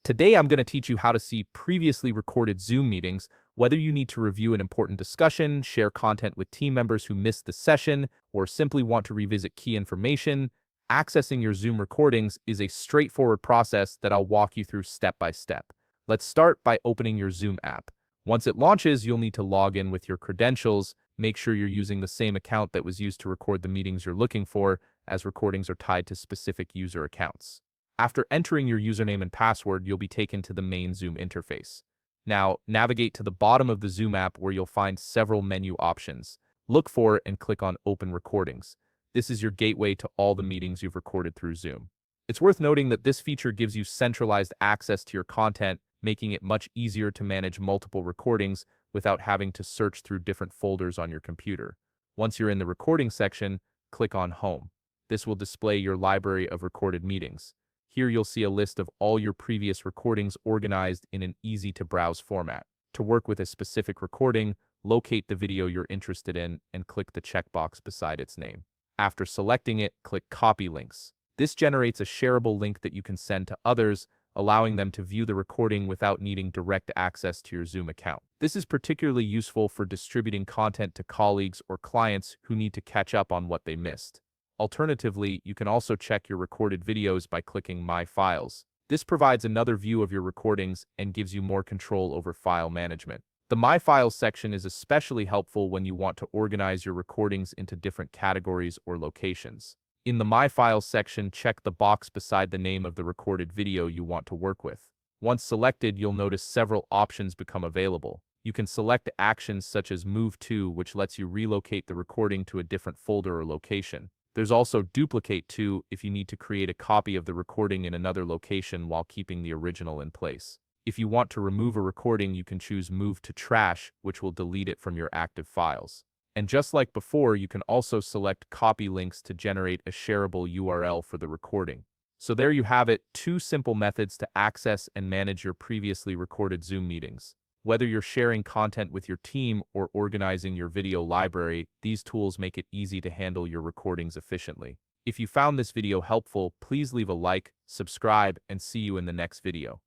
Today, I'm going to teach you how to see previously recorded Zoom meetings, whether you need to review an important discussion, share content with team members who missed the session, or simply want to revisit key information. Accessing your Zoom recordings is a straightforward process that I'll walk you through step by step. Let's start by opening your Zoom app. Once it launches, you'll need to log in with your credentials. Make sure you're using the same account that was used to record the meetings you're looking for, as recordings are tied to specific user accounts. After entering your username and password, you'll be taken to the main Zoom interface. Now, navigate to the bottom of the Zoom app where you'll find several menu options. Look for and click on Open Recordings. This is your gateway to all the meetings you've recorded through Zoom. It's worth noting that this feature gives you centralized access to your content, making it much easier to manage multiple recordings without having to search through different folders on your computer. Once you're in the recording section, click on Home. This will display your library of recorded meetings. Here you'll see a list of all your previous recordings organized in an easy-to-browse format. To work with a specific recording, locate the video you're interested in and click the checkbox beside its name. After selecting it, click Copy Links. This generates a shareable link that you can send to others, allowing them to view the recording without needing direct access to your Zoom account. This is particularly useful for distributing content to colleagues or clients who need to catch up on what they missed. Alternatively, you can also check your recorded videos by clicking My Files. This provides another view of your recordings and gives you more control over file management. The My Files section is especially helpful when you want to organize your recordings into different categories or locations. In the My Files section, check the box beside the name of the recorded video you want to work with. Once selected, you'll notice several options become available. You can select actions such as Move To, which lets you relocate the recording to a different folder or location. There's also Duplicate To if you need to create a copy of the recording in another location while keeping the original in place. If you want to remove a recording, you can choose Move to Trash, which will delete it from your active files. And just like before, you can also select Copy Links to generate a shareable URL for the recording. So there you have it, two simple methods to access and manage your previously recorded Zoom meetings. Whether you're sharing content with your team or organizing your video library, these tools make it easy to handle your recordings efficiently. If you found this video helpful, please leave a like, subscribe, and see you in the next video.